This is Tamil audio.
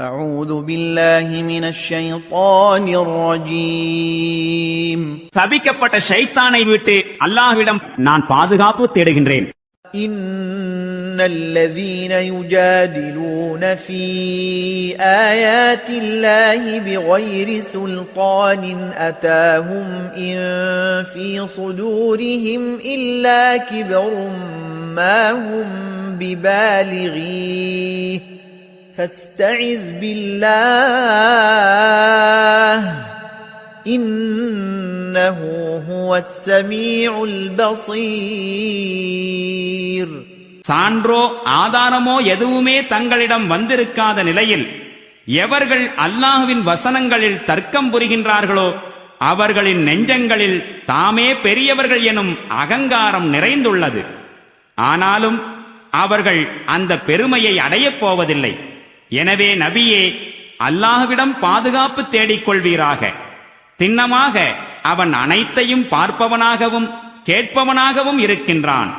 أعوذ بالله من الشيطان الرجيم சபிக்கப்பட்ட ஷைத்தானை விட்டு அல்லாஹ்விடம் நான் பாதுகாப்பு தேடுகின்றேன். إن الذين يجادلون في آيات الله بغير سلطان أتاهم إن في صدورهم إلا كبر ما هم ببالغيه فاستعذ بالله إنه هو السميع البصير. சான்றோ ஆதாரமோ எதுவுமே தங்களிடம் வந்திருக்காத நிலையில் எவர்கள் அல்லாஹ்வின் வசனங்களில் தர்க்கம் புரிகின்றார்களோ அவர்களின் நெஞ்சங்களில் தாமே பெரியவர்கள் எனும் அகங்காரம் நிறைந்துள்ளது. ஆனாலும் அவர்கள் அந்த பெருமையை அடையப் போவதில்லை. எனவே நபியே, அல்லாஹ்விடம் பாதுகாப்பு தேடிக்கொள்வீராக. திண்ணமாக அவன் அனைத்தையும் பார்ப்பவனாகவும் கேட்பவனாகவும் இருக்கின்றான்.